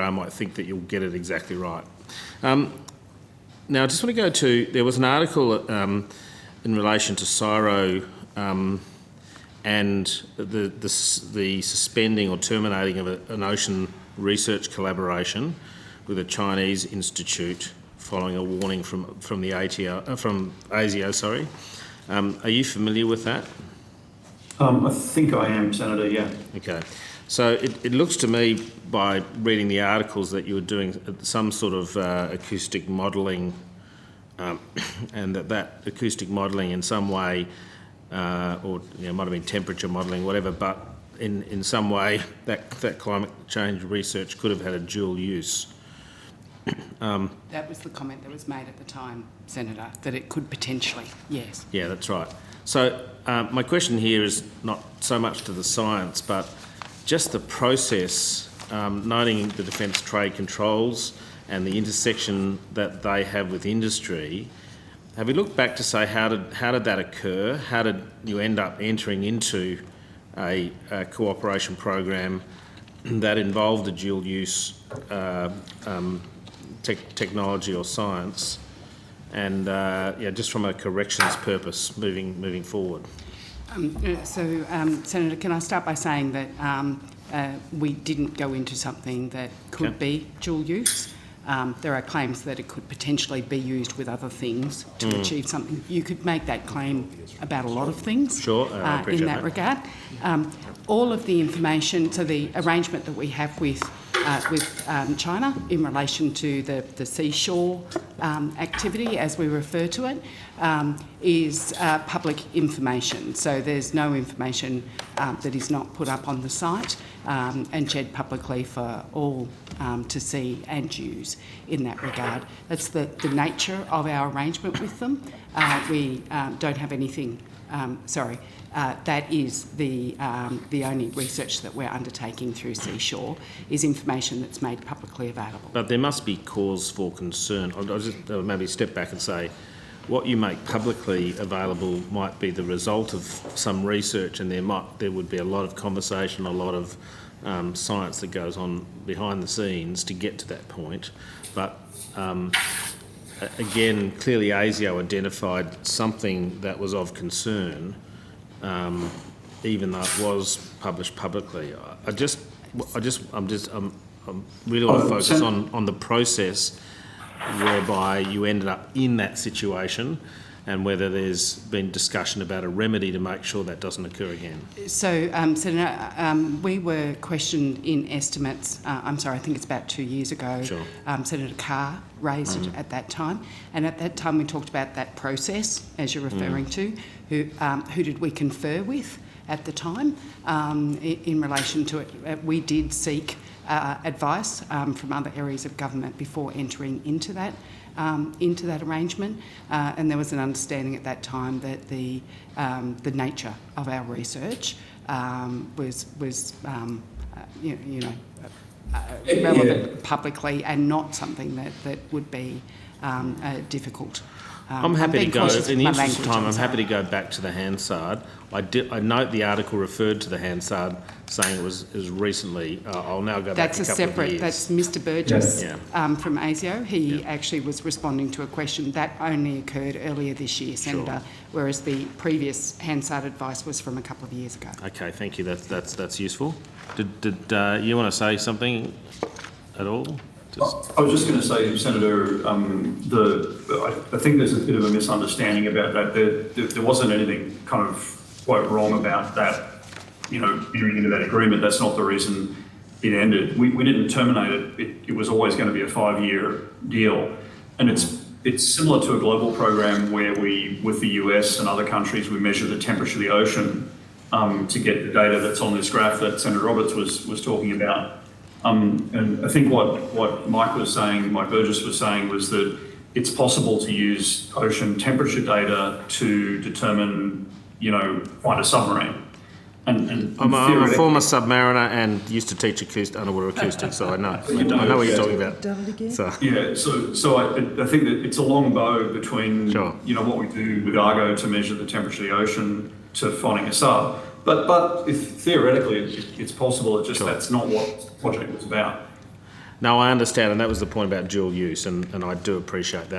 I might think that you'll get it exactly right. Now, I just want to go to, there was an article in relation to CSIRO and the suspending or terminating of an ocean research collaboration with a Chinese institute following a warning from the ASIO. Sorry, are you familiar with that? I think I am, Senator. Yeah. Okay. So it looks to me, by reading the articles, that you were doing some sort of acoustic modelling, and that acoustic modelling in some way, or might have been temperature modelling, whatever, but in some way that climate change research could have had a dual use. That was the comment that was made at the time, Senator, that it could potentially, yes. Yeah, that's right. So my question here is not so much to the science, but just the process, noting the defence trade controls and the intersection that they have with industry. Have you looked back to say how did that occur? How did you end up entering into a cooperation program that involved a dual use technology or science, and just from a corrections purpose moving forward? Senator, can I start by saying that we didn't go into something that could be dual use. There are claims that it could potentially be used with other things to achieve something. You could make that claim about a lot of things. Sure, I appreciate in that regard. All of the information, so the arrangement that we have with China in relation to the seashore activity, as we refer to it, is public information. So there's no information that is not put up on the site and shared publicly for all to see and use in that regard. That's the nature of our arrangement with them. We don't have anything, that is the only research that we're undertaking through Seashore is information that's made publicly available. But there must be cause for concern. I'll just maybe step back and say, what you make publicly available might be the result of some research, and there would be a lot of conversation, a lot of science that goes on behind the scenes to get to that point. But again, clearly ASIO identified something that was of concern, even though it was published publicly. I really want to focus on the process whereby you ended up in that situation, and whether there's been discussion about a remedy to make sure that doesn't occur again. So, Senator, we were questioned in estimates, I think it's about 2 years ago. Sure. Senator Carr raised it at that time, and at that time we talked about that process, as you're referring to, who did we confer with at the time in relation to it. We did seek advice from other areas of government before entering into that arrangement, and there was an understanding at that time that the nature of our research was relevant publicly, and not something that would be difficult. I'm happy to go, in the interest of time, I'm happy to go back to the Hansard. I note the article referred to the Hansard, saying it was recently. I'll now go back a couple of years. That's Mr Burgess from ASIO. He actually was responding to a question that only occurred earlier this year, Senator, whereas the previous Hansard advice was from a couple of years ago. Okay, thank you. That's useful. Did you want to say something at all? I was just going to say, Senator, I think there's a bit of a misunderstanding about that. There wasn't anything kind of quite wrong about that, entering into that agreement. That's not the reason it ended. We didn't terminate it. It was always going to be a 5-year deal. And it's similar to a global program where we, with the US and other countries, we measure the temperature of the ocean to get the data that's on this graph that Senator Roberts was talking about. And I think what Mike Burgess was saying was that it's possible to use ocean temperature data to determine, find a submarine. And I'm a former submariner and used to teach underwater acoustics, so I know what you're talking about. So I think that it's a long bow between what we do with Argo to measure the temperature of the ocean to finding a sub. But if theoretically it's possible, that's not what the project was about. No, I understand, and that was the point about dual use, and I do appreciate that.